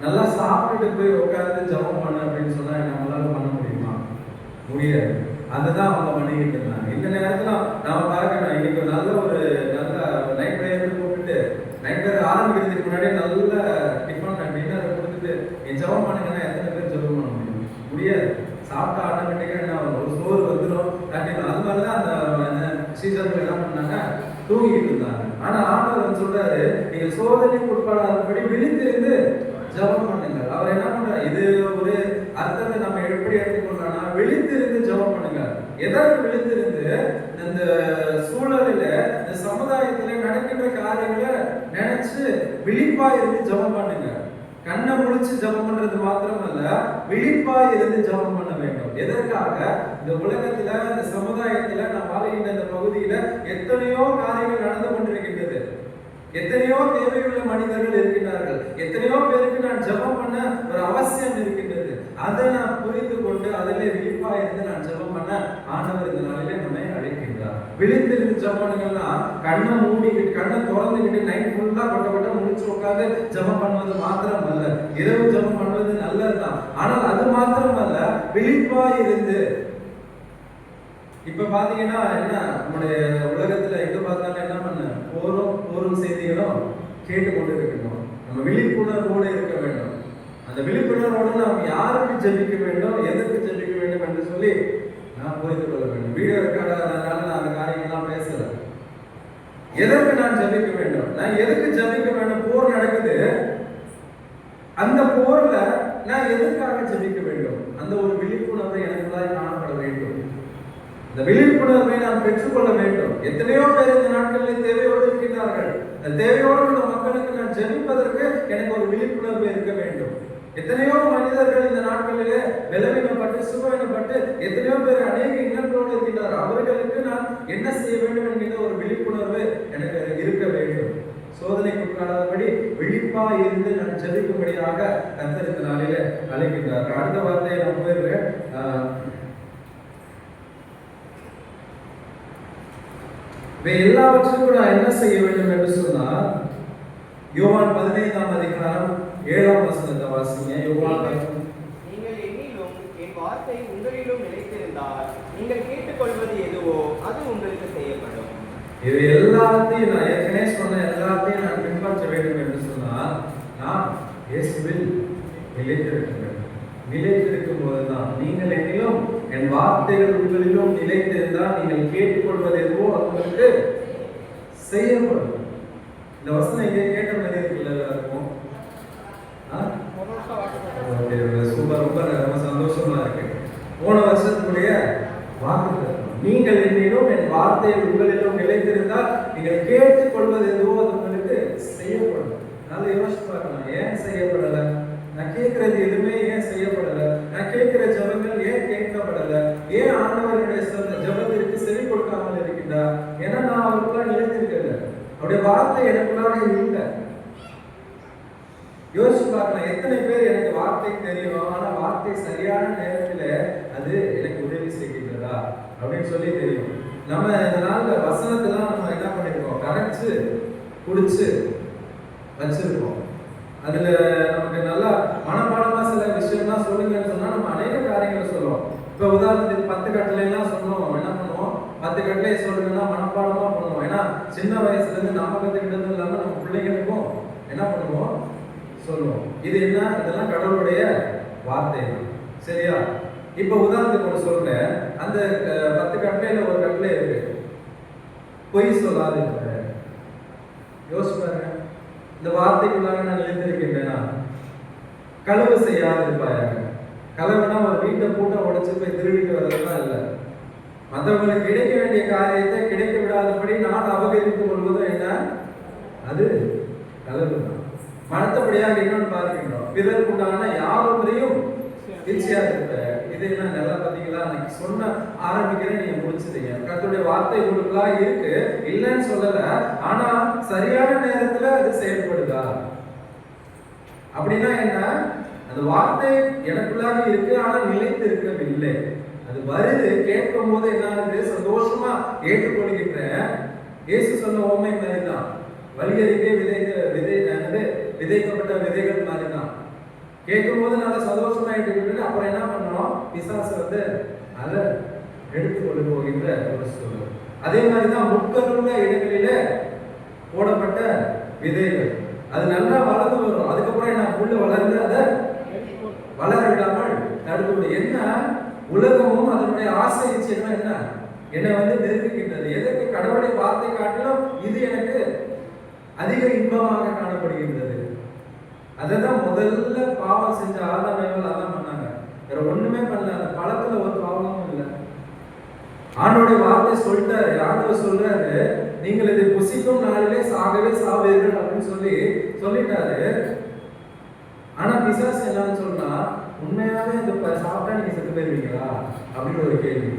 நல்லா சாப்பிட்டுட்டு போய் உட்காந்து ஜெபம் பண்ண அப்படின்னு சொன்னா நம்மளால பண்ண முடியுமா? முடியாது. அதுதான் அவங்க பண்ணிக்கிட்டு இருந்தாங்க. இந்த நேரத்துல நாம பார்க்கணும், இன்னைக்கு நல்ல நைட் பிரேயர் கூப்பிட்டு நைட் பிரேயர் ஆரம்பிக்கிறதுக்கு முன்னாடி நல்ல டிஃபன் டின்னர் கொடுத்துட்டு ஜெபம் பண்ணுங்கன்னா எத்தனை பேர் ஜெபம் பண்ண முடியும்? முடியாது. சாப்பிட்டா ஆட்டோமேட்டிக்கா என்ன ஒரு சோறு வந்துடும். அது மாதிரிதான் அந்த சீசன்ல என்ன பண்ணாங்க, தூங்கிட்டு இருந்தாங்க. ஆனா ஆண்டவர் சொல்றாரு, நீங்க சோதனை உட்படாதபடி விழித்திருந்து ஜெபம் பண்ணுங்க. அவர் என்ன பண்றாரு, இது ஒரு அர்த்தத்தை நம்ம எப்படி எடுத்துக்கொள்ளோம்னா, விழித்திருந்து ஜெபம் பண்ணுங்க. எதற்கு விழித்திருந்து? இந்த சூழலில இந்த சமுதாயத்துல நடக்கின்ற காரியங்களை நினைச்சு விழிப்பா இருந்து ஜெபம் பண்ணுங்க. கண்ணை முழிச்சு ஜெபம் பண்றது மாத்திரமல்ல, விழிப்பா இருந்து ஜெபம் பண்ண வேண்டும். எதற்காக? இந்த உலகத்துல இந்த சமுதாயத்துல நான் வாழ்கின்ற இந்த பகுதியில எத்தனையோ காரியங்கள் நடந்து கொண்டிருக்கின்றது. எத்தனையோ தேவையுள்ள மனிதர்கள் இருக்கின்றார்கள். எத்தனையோ பேருக்கு நான் ஜெபம் பண்ண ஒரு அவசியம் இருக்கின்றது. அதை நான் புரிந்து கொண்டு அதிலே விழிப்பா இருந்து நான் ஜெபம் பண்ண ஆண்டவர் இந்த நாளிலே நம்மை அழைக்கின்றார். விழித்திருந்து ஜெபம் பண்ணுங்கன்னா கண்ணை மூடிக்கிட்டு கண்ணை திறந்துக்கிட்டு நைட் ஃபுல்லா கொட்ட முடிச்சு உட்காந்து ஜெபம் பண்ணுவது மாத்திரம் அல்ல. இரவு ஜெபம் பண்ணுவது நல்லதுதான். ஆனால் அது மாத்திரம் அல்ல, விழிப்பா இருந்து. இப்ப பாத்தீங்கன்னா என்ன, நம்முடைய உலகத்துல எங்க பார்த்தாலும் என்ன பண்ண போரும் செய்திகளும் கேட்டு கொண்டு இருக்கணும். நம்ம விழிப்புணர்வோடு இருக்க வேண்டும். அந்த விழிப்புணர்வோடு நாம் யாருக்கு ஜெபிக்க வேண்டும், எதற்கு ஜெபிக்க வேண்டும் என்று சொல்லி நான் புரிந்து கொள்ள வேண்டும். வீடியோ ரெக்கார்டாக நான் அந்த காரியங்கள்லாம் பேசல. எதற்கு நான் ஜெபிக்க வேண்டும், நான் எதுக்கு ஜெபிக்க வேண்டும்? போர் நடக்குது, அந்த போர்ல நான் எதற்காக ஜெபிக்க வேண்டும்? அந்த ஒரு விழிப்புணர்வை எனக்குள்ளாய் காணப்பட வேண்டும். இந்த விழிப்புணர்வை நாம் பெற்றுக்கொள்ள வேண்டும். எத்தனையோ பேர் இந்த நாட்களில் தேவையோடு இருக்கின்றார்கள். அந்த தேவையோடு உள்ள மக்களுக்கு நான் ஜெபிப்பதற்கு எனக்கு ஒரு விழிப்புணர்வு இருக்க வேண்டும். எத்தனையோ மனிதர்கள் இந்த நாட்களிலே பலவீனப்பட்டு சுகவீனப்பட்டு எத்தனையோ பேர் அநேக இன்னல்களோடு இருக்கின்றார். அவர்களுக்கு நான் என்ன செய்ய வேண்டும் என்கிற ஒரு விழிப்புணர்வு எனக்கு இருக்க வேண்டும். சோதனைக்குட்காதபடி விழிப்பா இருந்து நான் ஜெபிக்கும்படியாக கர்த்தர் இந்த நாளிலே அழைக்கின்றார். அடுத்த வார்த்தையை நான் போயிருவேன். எல்லாவற்றுக்கும் நான் என்ன செய்ய வேண்டும் என்று சொன்னால், யோவான் 15ஆம் அதிகாரம் 7ஆம் வசனத்தை வாசிங்க. யோவான், நீங்கள் என்னிலும் என் வார்த்தை உங்களிலும் நிலைத்திருந்தால் நீங்கள் கேட்டுக்கொள்வது எதுவோ அது உங்களுக்கு செய்யப்படும். இது எல்லாத்தையும் நான் ஏற்கனவே சொன்ன எல்லாத்தையும் நான் பின்பற்ற வேண்டும் என்று சொன்னால் நான் இயேசுவில் நிலைத்திருக்க வேண்டும். நிலைத்திருக்கும் போதுதான் நீங்கள் என்னிலும் என் வார்த்தைகள் உங்களிலும் நிலைத்திருந்தால் நீங்கள் கேட்டுக்கொள்வது எதுவோ அது உங்களுக்கு செய்யப்படும். இந்த வசனம் இங்கே கேட்ட மாதிரி இருக்குல்ல எல்லாருக்கும்? சூப்பர், ரொம்ப சந்தோஷமா இருக்கு. போன வருஷத்துக்குரிய வாக்கு, நீங்கள் என்னிலும் என் வார்த்தைகள் உங்களிலும் நிலைத்திருந்தால் நீங்கள் கேட்டுக்கொள்வது எதுவோ அது உங்களுக்கு செய்யப்படும். அதனால யோசிச்சு பார்க்கலாம், ஏன் செய்யப்படல? நான் கேட்கறது எதுவுமே ஏன் செய்யப்படல? நான் கேட்கிற ஜபங்கள் ஏன் கேட்கப்படல? ஏன் ஆண்டவருடைய ஜபத்திற்கு செவி கொடுக்காமல் இருக்கின்றார்? ஏன்னா நான் அவருக்குள்ள நிலைத்திருக்கல, அவருடைய வார்த்தை எனக்குள்ளாக இல்லை. யோசிச்சு பார்க்கலாம், எத்தனை பேர் எனக்கு வார்த்தை தெரியும், ஆனா வார்த்தை சரியான நேரத்துல அது எனக்கு உதவி செய்கின்றதா அப்படின்னு சொல்லி தெரியும். நம்ம இதனால வசனத்தெல்லாம் நம்ம என்ன பண்ணிருக்கோம், கரைச்சு குடிச்சு வச்சிருக்கோம். அதுல நமக்கு நல்லா மனப்பாடமா சில விஷயம்லாம் சொல்லுங்கன்னு சொன்னா நம்ம அநேக காரியங்களை சொல்லுவோம். இப்ப உதாரணத்துக்கு 10 கட்டளை எல்லாம் சொன்னோம், என்ன பண்ணுவோம், 10 கட்டளை சொல்லுங்கன்னா மனப்பாடமா பண்ணுவோம். ஏன்னா சின்ன வயசுல இருந்து நம்ம கத்துக்கிட்டதும் இல்லாம நம்ம பிள்ளைங்களுக்கும் என்ன பண்ணுவோம், சொல்லுவோம். இது என்ன, இதெல்லாம் கடவுளுடைய வார்த்தை, சரியா? இப்ப உதாரணத்துக்கு ஒன்று சொல்றேன். அந்த 10 கட்டளையில ஒரு கட்டளை இருக்கு, பொய் சொல்லாது. யோசிச்சு பாருங்க, இந்த வார்த்தைக்குள்ளாக நான் எழுந்திருக்கின்றேனா? களவு செய்யாது இருப்பாங்க. களவுனா ஒரு வீட்டை பூட்டை உடைச்சு போய் திருடிட்டு வர்றதுலாம் இல்லை. மற்றவங்களுக்கு கிடைக்க வேண்டிய காரியத்தை கிடைக்க விடாதபடி நான் அபகரித்துக் கொள்வதும் என்ன, அது களவு தான். மனத்தபடியாக இன்னொன்று பார்க்கின்றோம், பிறருக்குண்டான யாவரையும் ஈஸியாக இருப்ப. இது என்ன நல்லா பார்த்தீங்களா? நான் சொன்ன ஆரம்பிக்கிறேன், நீங்க முடிச்சிருங்க. கர்த்தருடைய வார்த்தை உங்களுக்குள்ளாக இருக்கு, இல்லைன்னு சொல்லல. ஆனா சரியான நேரத்துல அது செயல்படுதா அப்படின்னா என்ன, அந்த வார்த்தை எனக்குள்ளாக இருக்கு, ஆனா நிலைத்து இருக்கவில்லை. அது வருது, கேட்கும் போது என்ன ஆகுது, சந்தோஷமா ஏற்றுக்கொள்கின்றேன். இயேசு சொன்ன உண்மை மாதிரிதான், வலியறிக்கை விதைக்கப்பட்ட விதைகள் மாதிரிதான். கேட்கும் போது நல்லா சந்தோஷமா ஏற்றுக்கிட்டு அப்புறம் என்ன பண்ணணும், பிசாசு வந்து அதை எடுத்துக்கொண்டு போகின்ற ஒரு சூழல். அதே மாதிரிதான் முட்களுள்ள இடங்களிலே போடப்பட்ட விதைகள் அது நல்லா வளர்ந்து வரும். அதுக்கப்புறம் என்ன புல்லு வளர்ந்து அதை வளர விடாமல் தடுத்து. என்ன உலகமும் அதனுடைய ஆசை இச்சைகளும் என்ன என்னை நெருங்குகின்றது. எதற்கு? கடவுளுடைய வார்த்தை காட்டிலும் இது எனக்கு அதிக இன்பமாக காணப்படுகின்றது. அதான் முதல்ல பாவம் செஞ்ச ஆதாரங்கள் அதான் பண்ணாங்க. வேற ஒண்ணுமே பண்ணல. அந்த பழத்துல ஒரு பாவமும் இல்லை. ஆண்டோடைய வார்த்தை சொல்லிட்டாரு. ஆண்டவர் சொல்றாரு, நீங்கள் இதை புசிக்கும் நாளிலே சாகவே சாவீர்கள் அப்படின்னு சொல்லிட்டாரு. ஆனா பிசாசு என்னன்னு சொன்னா, உண்மையாவே இந்த சாப்பிட்டா நீங்க செத்து போயிருவீங்களா அப்படின்னு ஒரு கேள்வி.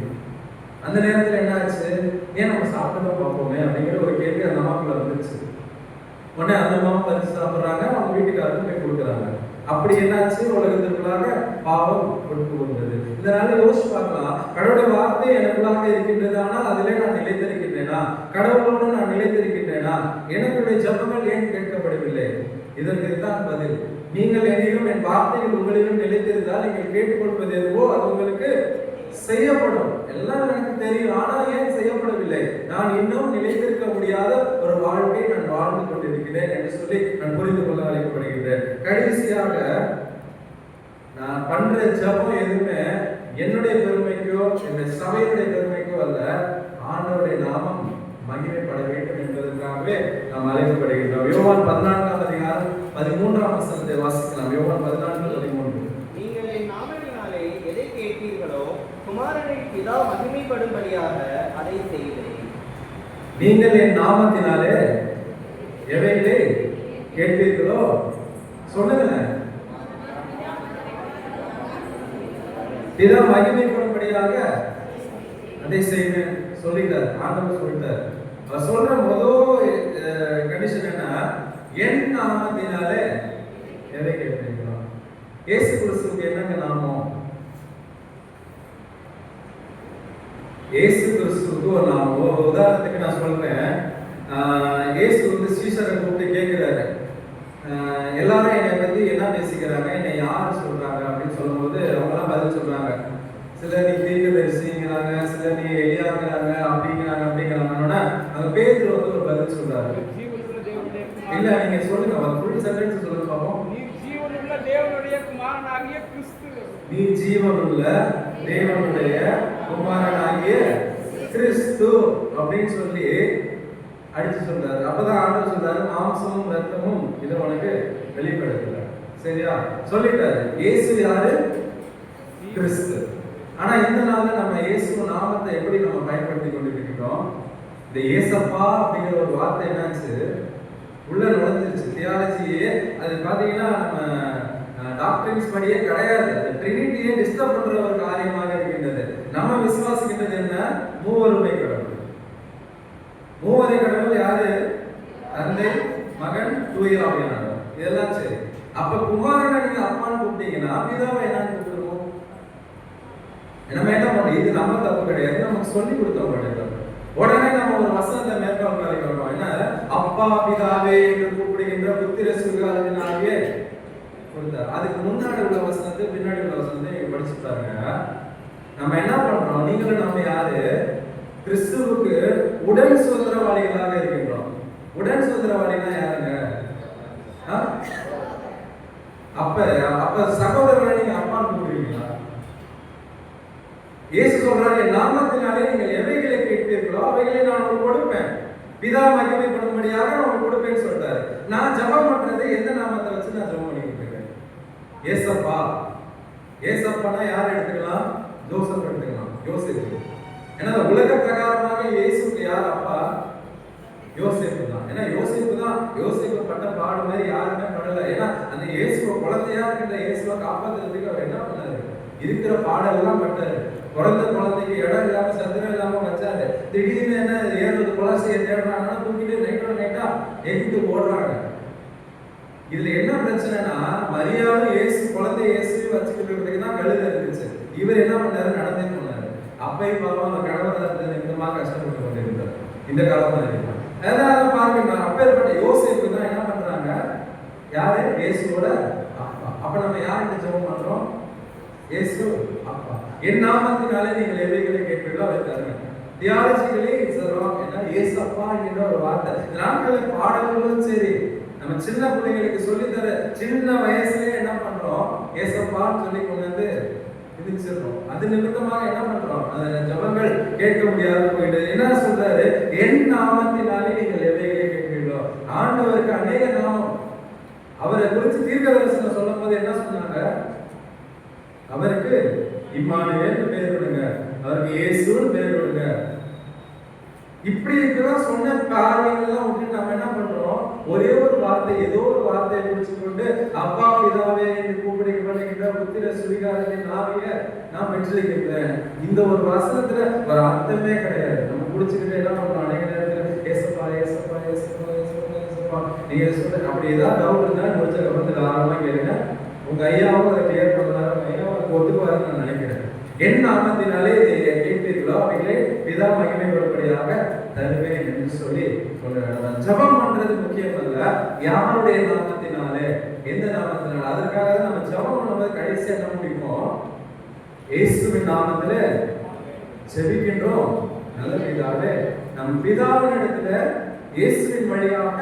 அந்த நேரத்துல என்ன ஆச்சு? ஏன் நம்ம சாப்பிட்டதான் பார்ப்போமே அப்படிங்கிற ஒரு கேள்வி அந்த அம்மாக்குள்ள வந்துருச்சு. உடனே அந்த அம்மா பறிச்சு சாப்பிடுறாங்க, அவங்க வீட்டுக்காரருக்கு போய் கொடுக்குறாங்க. அப்படி என்னாச்சு? உலகத்திற்குள்ளாக பாவம் கொண்டு வந்தது. இதனால யோசிச்சு பார்க்கலாம், கடவுளுடைய வார்த்தை எனக்குள்ளாக இருக்கின்றது, ஆனால் அதிலே நான் நிலைத்திருக்கின்றேனா? கடவுளோடு நான் நிலைத்திருக்கின்றேனா? எனக்குடைய ஜெபங்கள் ஏன் கேட்கப்படவில்லை? இதற்கு தான் பதில். நீங்கள் என்னிலும் என் வார்த்தைகள் உங்களிலும் நிலைத்திருந்தால் நீங்கள் கேட்டுக்கொள்வது எதுவோ அது உங்களுக்கு செய்யப்படும். எல்லாம் எனக்கு தெரியும், ஆனால் ஏன் செய்யப்படவில்லை? நான் இன்னும் நிலைத்திருக்க முடியாத ஒரு வாழ்க்கை நான் வாழ்ந்து கொண்டிருக்கிறேன் என்று சொல்லி நான் புரிந்து கொள்ள அழைக்கப்படுகிறேன். கடைசியாக நான் பண்ற ஜபம் எதுவுமே என்னுடைய பெருமைக்கோ இந்த சபையுடைய பெருமைக்கோ அல்ல, ஆண்டவருடைய நாமம் மகிமைப்பட வேண்டும் என்பதற்காகவே நாம் அழைக்கப்படுகின்றோம். யோவான் 14ஆம் அதிகாரம் 13ஆம் வசனத்தை வாசிக்கலாம். யோவான் 14:13. நீங்கள் என் நாமத்தினாலே எதை கேட்பீர்களோ குமாரனை பிதா மகிமைப்படும்படியாக அதை செய்கிறேன். நீங்கள் என் நாமத்தினாலே எவைகளை கேட்பீர்களோ சொல்லுங்க. பிதா மகிமைப்படும்படியாக அதை செய்வேன் சொல்லிட்டார். ஆண்டவர் சொல்லிட்டார். அவர் சொல்ற முதல் கண்டிஷன் என்ன? என் நாமத்தினாலே எதை கேட்பீர்களோ. இயேசு கிறிஸ்துவுக்கு என்னங்க நாமம்? இயேசு கிறிஸ்துவுக்கு ஒரு நாமம். உதாரணத்துக்கு நான் சொல்றேன். இயேசு சீஷரை கூப்பிட்டு கேட்கிறாரு, எல்லாரும் என்னை பத்தி என்ன பேசிக்கிறாங்க, என்னை யாரு சொல்றாங்க அப்படின்னு சொல்லும்போது அவங்களாம் பதில் சொல்றாங்க. சிலர் நீ தீர்க்கதரிசிங்கிறாங்க, சிலர் நீ எலியாங்கிறாங்க, அப்படிங்கிறாங்கன்னா அந்த பேதுரு ஒரு பதில் சொல்றாரு. இல்ல நீங்க சொல்லுங்க, ஃபுல் சென்டென்ஸ் சொல்லுங்க பாப்போம். நீ ஜீவனுள்ள தேவனுடைய குமாரனாகிய கிறிஸ்து. நீ ஜீவனுள்ள தேவனுடைய குமாரனாகிய கிறிஸ்து அப்படின்னு சொல்லி அடிச்சு சொல்றாரு. அப்பதான் ஆண்டவர் சொல்றாரு, மாம்சமும் ரத்தமும் இது உனக்கு வெளிப்படுத்தல. சரியா சொல்லிட்டாரு. இயேசு யாரு? கிறிஸ்து. ஆனா இந்த நாள்ல நம்ம இயேசு நாமத்தை எப்படி நம்ம பயன்படுத்தி கொண்டிருக்கிறோம்? இந்த ஏசப்பா அப்படிங்கிற ஒரு வார்த்தை என்னாச்சு, உள்ள நுழைஞ்சிருச்சு. தியாலஜியே அது பாத்தீங்கன்னா நம்ம டாக்டரின்ஸ் படியே கிடையாது. ட்ரினிட்டியை டிஸ்டர்ப் பண்ற ஒரு காரியமாக இருக்கின்றது. நம்ம விசுவாசிக்கின்றது என்ன? மூவருமை கடவுள். மூவரை கடவுள் யாரு? தந்தை, மகன், தூய ஆவியானவர். இதெல்லாம் சரி. அப்ப குமாரனை நீங்க அப்பான்னு கூப்பிட்டீங்கன்னா பிதாவை என்னன்னு கூப்பிடுவோம்? நம்ம என்ன பண்ணோம்? இது நம்ம தப்பு கிடையாது, நமக்கு சொல்லி கொடுத்தவங்களுடைய தப்பு. உடனே நம்ம ஒரு வசனத்தை மேற்கொள்ள வரோம். என்ன? அப்பா பிதாவே என்று கூப்பிடுகின்ற புத்திர சுகாரனாகிய கொடுத்தார். அதுக்கு முன்னாடி உள்ள வசனத்தை பின்னாடி உள்ள வசனத்தை நீங்க படிச்சு பாருங்க. நம்ம என்ன பண்றோம்? நீங்களும் நம்ம யாரு? கிறிஸ்துவுக்கு உடன் சுதந்திரவாளிகளாக இருக்கின்றோம். உடன் சுதந்திரவாளினா யாருங்க? அப்ப சகோதரர்களை நீங்க அப்பான்னு கூப்பிடுவீங்களா? இயேசு சொல்றாரு, என் நாமத்தினாலே நீங்கள் எவைகளை கேட்பீர்களோ அவைகளை நான் உங்களுக்கு கொடுப்பேன், பிதா மகிமைப்படும்படியாக நான் உங்களுக்கு கொடுப்பேன்னு சொல்றாரு. நான் ஜெபம் பண்றது எந்த நாமத்தை வச்சு நான் ஜெபம் பண்ணிட்டு இருக்கேன்? ஏசப்பா. ஏசப்பானா யார் எடுத்துக்கலாம்? ஜோசப் எடுத்துக்கலாம், யோசேப்பு. ஏன்னா உலக பிரகாரமாக இயேசுக்கு யார் அப்பா? யோசேப்பு தான். ஏன்னா யோசேப்பு பட்ட பாடு மாதிரி யாருமே படல. ஏன்னா அந்த இயேசுவை குழந்தையா இருக்கின்ற இயேசுவை காப்பாற்றுறதுக்கு அவர் என்ன பண்ணாரு? இருக்கிற பாடெல்லாம் பட்டாரு. பிறந்த குழந்தைக்கு இடம் இல்லாம சத்திரம் இல்லாம வச்சாரு. திடீர்னு என்ன ஏறது குலாசியை தேடுறாங்கன்னா தூக்கிட்டு நைட்டா எகிட்டு ஓடுறாங்க. இதுல என்ன பிரச்சனைனா, மரியாதை இயேசு குழந்தை இயேசு வச்சுக்கிட்டு தான் கழுத இருந்துச்சு. இவர் என்ன பண்ணாரு? நடந்தே போனாரு. அப்பையும் பாவம் அந்த கடவுள் நிமித்தமாக கஷ்டப்பட்டு கொண்டிருந்தார். இந்த காலத்துல இருக்காங்க. அதனால பாருங்க, அப்பேற்பட்ட யோசேப்பு தான் என்ன பண்றாங்க? யாரு? இயேசுவோட அப்பா. அப்ப நம்ம யார்கிட்ட ஜெபம் பண்றோம்? இயேசு அப்பா. என் நாமத்தினாலே நீங்கள் எவைகளை கேட்பீர்களோ அதை தருவேன். Theologically it's wrong. ஏன்னா இயேசு அப்பா என்ற ஒரு வார்த்தை நாட்களில் பாடல்களும் சரி, நம்ம சின்ன பிள்ளைங்களுக்கு சொல்லித்தர சின்ன வயசுலயே என்ன பண்றோம், ஏசப்பான்னு சொல்லி கொண்டு வந்து விதிச்சிடறோம். அது நிமித்தமாக என்ன பண்றோம், அந்த ஜபங்கள் கேட்க முடியாது போயிட்டு. என்ன சொல்றாரு, என் நாமத்தினாலே நீங்கள் எவைகளை கேட்பீர்களோ. ஆண்டவருக்கு அநேக நாமம். அவரை குறித்து தீர்க்கதரிசனம் சொல்லும் போது என்ன சொன்னாங்க, அவருக்கு இம்மானுவேல்னு பேர் விடுங்க, அவருக்கு இயேசுன்னு பேர் விடுங்க. இப்படி இருக்கிறதா சொன்ன காரியங்கள் எல்லாம் விட்டு நம்ம என்ன பண்றோம், ஒரே ஒரு வார்த்தை, ஏதோ ஒரு வார்த்தையை பிடிச்சுக்கொண்டு அப்பா பிதாவே என்று கூப்பிடுகின்ற புத்திர சுவிகாரத்தின் ஆவிய நான் பெற்றிருக்கிறேன். இந்த ஒரு வசனத்துல ஒரு அர்த்தமே கிடையாது. நம்ம பிடிச்சுக்கிட்டு என்ன பண்றோம், அநேக நேரத்துல ஏசப்பா ஏசப்பா ஏசப்பா ஏசப்பா ஏசப்பா நீங்க சொல்ற. அப்படி ஏதாவது டவுட் இருந்தா முடிச்ச கவனத்துல ஆரம்பமா கேளுங்க. உங்க ஐயாவும் அதை கிளியர் பண்ணாரு, ஐயாவும் ஒத்துக்குவாருன்னு நான் நினைக்கிறேன். என் நாமத்தினாலே இதை கேட்பீர்களோ அவைகளை பிதா மகிமைப்படும்படியாக தருவேன் என்று சொல்லி சொல்றாங்க. ஜபம் பண்றது முக்கியம் அல்ல, யாருடைய நாமத்தினாலே, எந்த நாமத்தினால. அதற்காக தான் நம்ம ஜபம் பண்ணும்போது கடைசியா என்ன முடிப்போம், இயேசுவின் நாமத்தில ஜெபிக்கின்றோம் நல்ல பிதாவே. நம் பிதாவின் இடத்துல இயேசுவின் வழியாக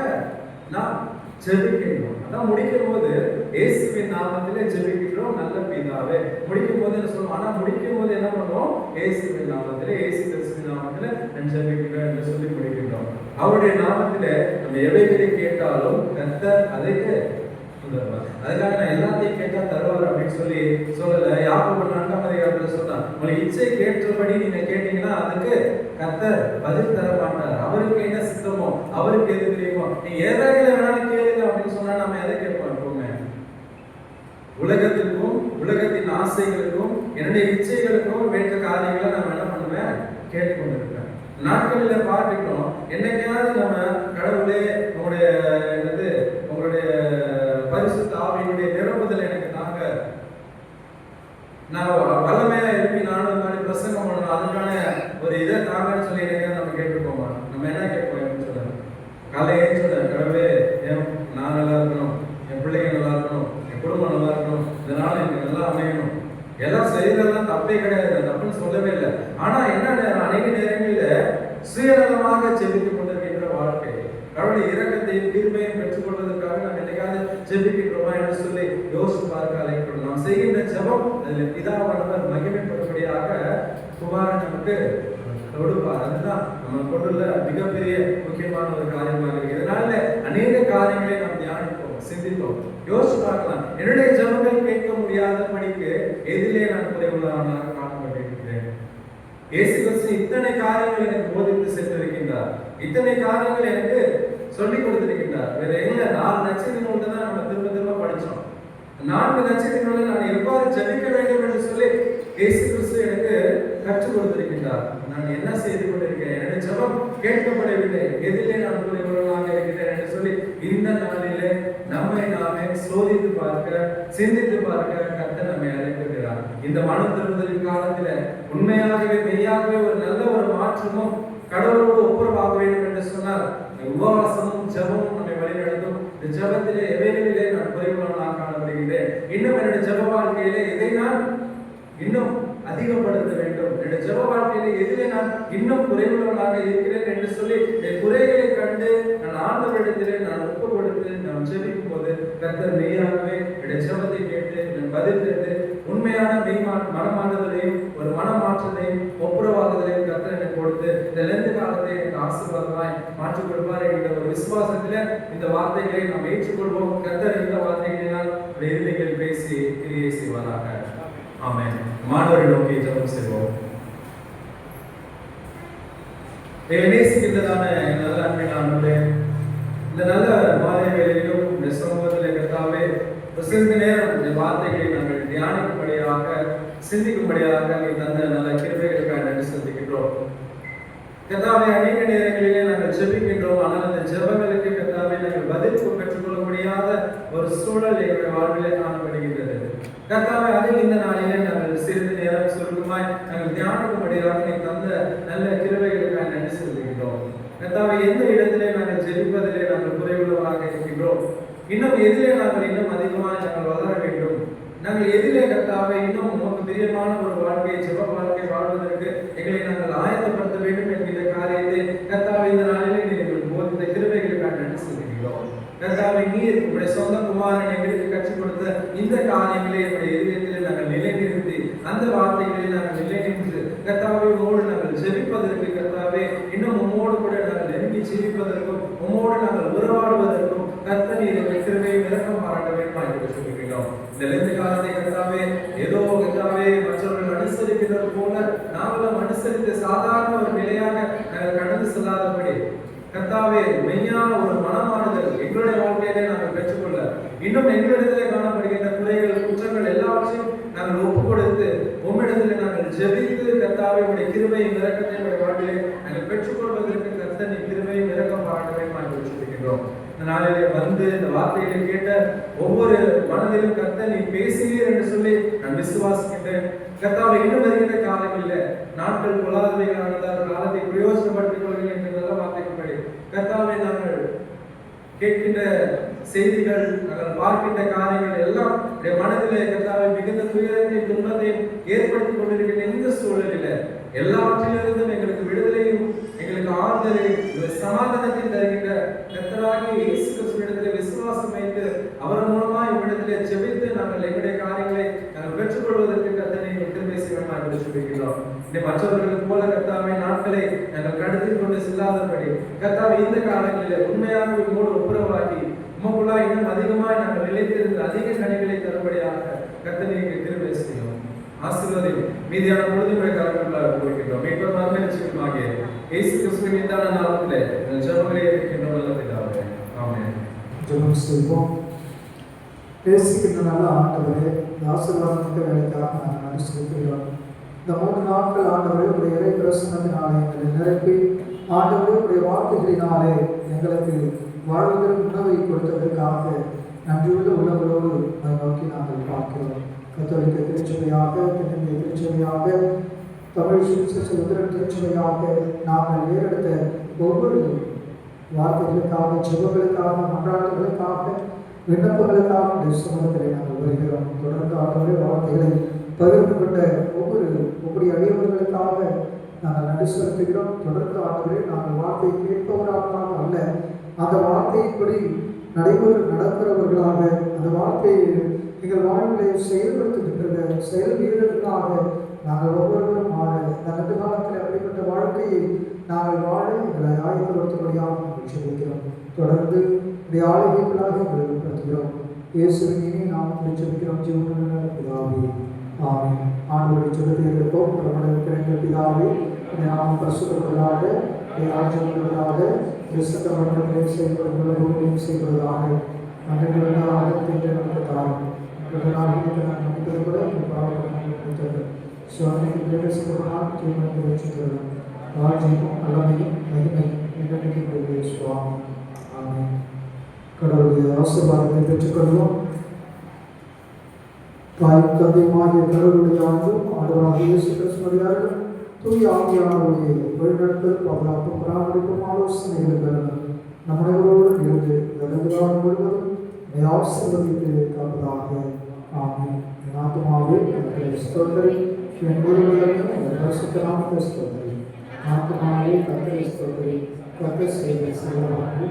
நாம் ஜெபிக்கின்றோம். அதான் முடிக்கும் போது இயேசுவின் நாமத்திலே ஜெபிக்கின்றோம் நல்ல பிதாவே. முடிக்கும் போது என்ன சொல்லுவோம், ஆனா முடிக்கும் போது என்ன பண்ணுவோம், இயேசுவின் நாமத்திலே, இயேசு கிறிஸ்துவின் நாமத்திலே நான் ஜெபிக்கிறேன் என்று சொல்லி முடிக்கின்றோம். அவருடைய நாமத்திலே நம்ம எவைகளை கேட்டாலும் கர்த்தர் அதைக்கு தருவார். அதுக்காக நான் எல்லாத்தையும் கேட்டா தருவார் அப்படின்னு சொல்லி சொல்லல. யாக்கோபு 4ஆம் அதிகாரத்துல சொல்றான், உங்களுக்கு இச்சை கேட்டபடி நீங்க கேட்டீங்கன்னா அதுக்கு கர்த்தர் பதில் தர மாட்டார். அவருக்கு என்ன சித்தமோ, அவருக்கு எது தெரியுமோ, நீங்க எதைகளை வேணாலும் கேளுங்க அப்படின்னு சொன்னா நம்ம எதை கேட்போம் எப்பவுமே, உலகத்துக்கும் உலகத்தின் ஆசைகளுக்கும் என்னுடைய இச்சைகளுக்கும் வேற்ற காரியங்களை நம்ம என்ன பண்ணுவேன், கேட்டுக்கொண்டிருப்பேன். நாட்களில் பார்த்துக்கணும், என்னைக்காவது நம்ம கடவுளே உங்களுடைய என்னது உங்களுடைய பரிசுத்த ஆவியினுடைய நிரப்புதல் எனக்கு தாங்க, நான் வல்லமையா எழுப்பி நானும் இந்த மாதிரி பிரசங்கம் பண்ணணும், அதுக்கான ஒரு இதை தாங்கன்னு சொல்லி என்னைக்காவது நம்ம கேட்டுப்போமா? நம்ம என்ன கேட்போம், எப்படி சொல்ல காலையே சொல்ல, கடவுளே நான் நல்லா இருக்கணும், என் பிள்ளைங்க நல்லா இருக்கணும், என் குடும்பம் நல்லா இருக்கணும், இதனால எனக்கு நல்லா அமையணும். எல்லாம் செய்யறதெல்லாம் தப்பே கிடையாது, தப்புன்னு சொல்லவே இல்லை. ஆனா என்ன நேரம், அநேக நேரங்களில் சுயநலமாக ஜெபித்துக் கொண்டிருக்கின்ற வாழ்க்கை, கடவுளுடைய இரக்கத்தையும் தீர்மையும் பெற்றுக் கொள்வதற்காக நாம் என்னைக்காவது ஜெபிக்கின்றோமா என்று சொல்லி யோசித்து பார்க்க அழைக்கிறோம். நாம் செய்கின்ற ஜெபம் அதில் பிதாவானவர் மகிமைப்படும்படியாக குமாரன் நமக்கு கொடுப்பார். அதுதான் நம்ம கொண்டுள்ள மிகப்பெரிய முக்கியமான ஒரு காரியமாக இருக்கு. இதனால அநேக காரியங்களை நாம் தியானிப்போம், சிந்தித்தோம், யோசிச்சு பார்க்கலாம். என்னுடைய ஜெபங்கள் கேட்க முடியாத படிக்கு எதிலே நான் குறைவுள்ளவனாக காணப்பட்டிருக்கிறேன். இயேசு கிறிஸ்து இத்தனை காரியங்கள் எனக்கு போதித்து சென்றிருக்கின்றார், இத்தனை காரியங்கள் எனக்கு சொல்லிக் கொடுத்திருக்கின்றார். வேற எங்க 4 நட்சத்திர நூல்ல தான் நம்ம திரும்ப திரும்ப படிச்சோம். 4 நட்சத்திர நூல்ல நான் எவ்வாறு ஜெபிக்க வேண்டும் என்று சொல்லி இயேசு கிறிஸ்து எனக்கு கற்றுக் கொடுத்திருக்கின்றார். நான் என்ன செய்து கொண்டிருக்கிறேன், என்னுடைய ஜெபம் கேட்கப்படவில்லை, எதிலே நான் குறைவுள்ளவனாக இருக்கிறேன் என்று சொல்லி இந்த நாளிலே நம்மை நாமே சோதித்து பார்க்க, சிந்தித்து பார்க்க கர்த்தர் நம்மை அழைக்கிறார். இந்த மன திரும்புதலின் காலத்துல உண்மையாகவே மெய்யாகவே ஒரு நல்ல ஒரு மாற்றமும் கடவுளோடு ஒப்புரவாக வேண்டும் என்று சொன்னால் உபவாசமும் ஜெபமும் நம்மை வழிநடத்தும். இந்த ஜெபத்திலே எவைகளிலே நான் குறைவுள்ளவனாக காணப்படுகிறேன், இன்னும் என்னுடைய ஜெப வாழ்க்கையிலே இதை நான் இன்னும் அதிகப்படுத்த வேண்டும், என்னுடைய ஜெப வாழ்க்கையிலே எதிலே நான் இன்னும் குறைவுள்ளவனாக இருக்கிறேன் என்று சொல்லி என் குறைகளை கண்டு நான் ஆண்டவரிடத்திலே நான் ஒப்பு கொடுத்து நாம் ஜெபிக்கும் போது கர்த்தர் மெய்யாகவே என்னுடைய ஜெபத்தை கேட்டு நான் பதில் கேட்டு உண்மையான மனமாறுதலையும் ஒரு மனமாற்றத்தையும் ஒப்புரவாகுதலையும் கர்த்தர் எனக்கு கொடுத்து இந்த லெந்து காலத்தை எனக்கு ஆசீர்வாதமாய் மாற்றிக் கொடுப்பார் என்கிற ஒரு விசுவாசத்தில இந்த வார்த்தைகளை நாம் ஏற்றுக்கொள்வோம். கர்த்தர் இந்த வார்த்தைகளினால் இருதயங்களில் பேசி கிரியை செய்வாராக. ஆமென். மாணவரை நோக்கி ஜெபம் செய்வோம். நேசிக்கின்றதான நல்ல அன்பினானே, இந்த நல்ல மாலை வேளையிலும் இந்த சமூகத்தில் கர்த்தாவே சிறிது நேரம் இந்த வார்த்தைகளை நாங்கள் தியானிக்கும்படியாக சிந்திக்கும்படியாக நீ தந்த நல்ல கிருபைகளுக்காக நன்றி செலுத்துகின்றோம். கர்த்தாவே அநேக நேரங்களிலே நாங்கள் ஜெபிக்கின்றோம், ஆனால் அந்த ஜெபங்களுக்கு கர்த்தாவே நாங்கள் பதில் பெற்றுக்கொள்ள முடியாத ஒரு சூழல் எங்களுடைய வாழ்விலே காணப்படுகின்றது. கர்த்தாவே அதில் இந்த நாளிலே நாங்கள் சிறிது நேரம் சுருக்கமாய் நாங்கள் தியானிக்கும்படியாக நீ தந்த நல்ல கிருபைகளுக்காக நன்றி செலுத்துகின்றோம். கர்த்தாவே எந்த இடத்திலே நாங்கள் ஜெபிப்பதிலே நாங்கள் குறைவுள்ளவராக இருக்கின்றோம், இன்னும் எதிலே நாங்கள் இன்னும் அதிகமாக நாங்கள் வளர வேண்டும், நாங்கள் எதிலே கர்த்தாவே இன்னும் நித்தியமான ஒரு வாழ்க்கையை, ஜெப வாழ்க்கை வாழ்வதற்கு எங்களை நாங்கள் ஆயத்தப்படுத்த வேண்டும் என்கிற காரியத்தை கர்த்தாவே இந்த நாளிலே நீங்கள் போதித்த கிருபைகளுக்காக நன்றி சொல்கிறோம். கர்த்தாவே நீர் உங்களுடைய சொந்த குமாரன் எங்களுக்கு கற்றுக் கொடுத்த இந்த காரியங்களை என்னுடைய இதயத்தில் நாங்கள் நிலைநிறுத்தி அந்த வார்த்தைகளை நாங்கள் நிலைநின்று கர்த்தாவே உம்மோடு நாங்கள் ஜெபிப்பதற்கு, கர்த்தாவே இன்னும் உம்மோடு கூட நாங்கள் நெருங்கி ஜீவிப்பதற்கும் உம்மோடு நாங்கள் உறவாடுவதற்கும் கர்த்தர் நீர் எங்கள் கிருபையை இரக்கம் பாராட்ட வேண்டும் என்று சொல்கிறோம். இந்த லெந்து காலத்தை கர்த்தாவே ஏதோ கர்த்தாவே மற்றவர்கள் அனுசரிக்கிறது போல நாங்களும் அனுசரித்து சாதாரண ஒரு நிலையாக நாங்கள் கடந்து செல்லாதபடி கர்த்தாவே மெய்யான ஒரு மனமாறுதல் எங்களுடைய வாழ்க்கையிலே நாங்கள் பெற்றுக்கொள்ள, இன்னும் எங்களிடத்திலே காணப்படுகின்ற குறைகள், குற்றங்கள் எல்லாவற்றையும் நாங்கள் ஒப்பு கொடுத்து உம்மிடத்திலே நாங்கள் ஜெபித்து கர்த்தாவே உடைய கிருபையும் இரக்கத்தையும் உடைய வாழ்க்கையிலே நாங்கள் பெற்றுக்கொள்வதற்கு கர்த்தர் நீ கிருபையும் இரக்கம் பாராட்ட வேண்டும் என்று சொல்கிறோம். இந்த நாளிலே வந்து இந்த வார்த்தைகளை கேட்ட ஒவ்வொரு மனதிலும் கர்த்தர் நீ பேசுவீர் என்று சொல்லி நான் விசுவாசிக்கின்றேன். கர்த்தாவை இன்னும் வருகின்ற காலங்களில் நாட்கள் பொல்லாதவைகளானதால் காலத்தை பிரயோஜனப்படுத்திக் கொள்கிறேன் என்ற நல்ல வார்த்தைப்படி கர்த்தாவை நாங்கள் கேட்கின்ற செய்திகள், நாங்கள் பார்க்கின்ற காரியங்கள் எல்லாம் மனதிலே கர்த்தாவை மிகுந்த துயரத்தையும் துன்பத்தையும் ஏற்படுத்திக் கொண்டிருக்கின்ற இந்த சூழலில் எல்லாவற்றிலிருந்தும் எங்களுக்கு விடுதலையும் எங்களுக்கு ஆறுதலையும் சமாதானத்தையும் தருகின்ற கர்த்தராகிய இயேசு கிறிஸ்துவிடத்திலே விசுவாசம் வைத்து அவர் மூலமா இவ்விடத்திலே ஜெபித்து நாங்கள் எங்களுடைய காரியங்களை நாங்கள் பெற்றுக்கொள்வதற்கு கர்த்தர் நீங்கள் கிருபை செய்யணும் என்று சொல்கிறோம். இந்த மற்றவர்களுக்கு போல கர்த்தாவை நாட்களை நாங்கள் கடத்திக் கொண்டு செல்லாதபடி கர்த்தாவை இந்த காலங்களில் உண்மையாக உங்களோடு ஒப்புரவாக்கி உமக்குள்ளா இன்னும் அதிகமாக நாங்கள் நிலைத்திருந்து அதிக கனிகளை தரும்படியாக கர்த்தர் நீங்கள் கிருபை செய்யும். ஆசீர்வாதம் மீதியான பொழுதுமுறை காலங்களுக்குள்ளாக போகிறோம். மீட்பர் மரணமாகிய இயேசு கிறிஸ்துவின் மீதான நாமத்திலே ஜெபங்களை ஏற்கின்றோம் நல்ல பிதாவே. ஆமென். ஜெபம் செய்வோம். பேசுகின்ற நல்ல ஆண்டவரே, இந்த ஆசீர்வாதமிக்க வேலைக்காக நாங்கள் நன்றி செலுத்துகிறோம். இந்த 3 நாட்கள் ஆண்டவரே உடைய இறை பிரசன்னத்தினாலே எங்களை நிரப்பி ஆண்டவரே உடைய வார்த்தைகளினாலே எங்களுக்கு வாழ்வுகிற உணவை கொடுத்ததற்காக நன்றியுள்ள உணவுகளோடு அதை நோக்கி நாங்கள் பார்க்கிறோம். கத்தோலிக்க திருச்சபையாக, தென்னிந்திய திருச்சபையாக, தமிழ் சுவிசேஷ உத்திரன் திருச்சபையாக நாங்கள் ஏறெடுத்த ஒவ்வொரு வார்த்தைகளுக்காக, ஜெபங்களுக்காக, மன்றாட்டுகளுக்காக, விண்ணப்பங்களுக்காக சமூகத்தில் நாங்கள் வருகிறோம். தொடர்ந்து ஆண்டவரே வார்த்தைகளை பகிர்ந்து கொண்ட ஒவ்வொரு அடியவர்களுக்காக நாங்கள் நன்றி செலுத்துகிறோம். தொடர்ந்து ஆண்டவரே நாங்கள் வார்த்தையை கேட்பவராக அல்ல, அந்த வார்த்தையின்படி நடக்கிறவர்களாக, அந்த வார்த்தையை எங்கள் வாழ்விலை செயல்படுத்துகின்ற செயல் வீரர்களாக நாங்கள் ஒவ்வொருவரும் மாற நல்ல காலத்தில் அப்படிப்பட்ட வாழ்க்கையை நாங்கள் வாழ எங்களை ஆயத்தப்படுத்தும்படியாக ஜெபிக்கிறோம். தொடர்ந்து இந்த ஆளுகைகளாக எங்களை வெளிப்படுத்துகிறோம். இயேசுவின் இனி நாம் ஜெபிக்கிறோம். ஜீவனுள்ள பிதாவே, ஆமென். ஆண்டவருடைய ஜெபத்தை எடுப்போம். பிரபலமிக்க பிதாவே, நாம் பரிசுத்தப்படுவதாக, ராஜ்யம் வருவதாக, கிறிஸ்தவ மண்டலங்களை செயல்படுவதையும் செய்வதாக நன்றிகளாக திட்டமிட்டு தாரும். நம்பிக்கை கூட கடவுளுடைய ஆசீர்வாதத்தை பெற்றுக்கொள்வோம். தாய் தந்தையுமாகிய கடவுளுடைய ஆண்டும் ஆண்டவராகிய இயேசு கிறிஸ்துவின் தூய ஆவியானவருடைய வழிநடத்தல், பாதுகாப்பு, பராமரிப்பும் ஆலோசனைகள் நம்மளோடு இருந்து வருங்காலம் முழுவதும் ஆசீர்வதித்து காப்பதாக. ஆமென். என் ஆத்துமாவே கர்த்தரை ஸ்தோத்திரி, என் முழுவதும் பரிசுத்த நாமத்தை ஸ்தோத்திரி. ஆத்துமாவே கர்த்தரை ஸ்தோத்திரி, கர்த்தர் செய்த செயல்பாடுகளை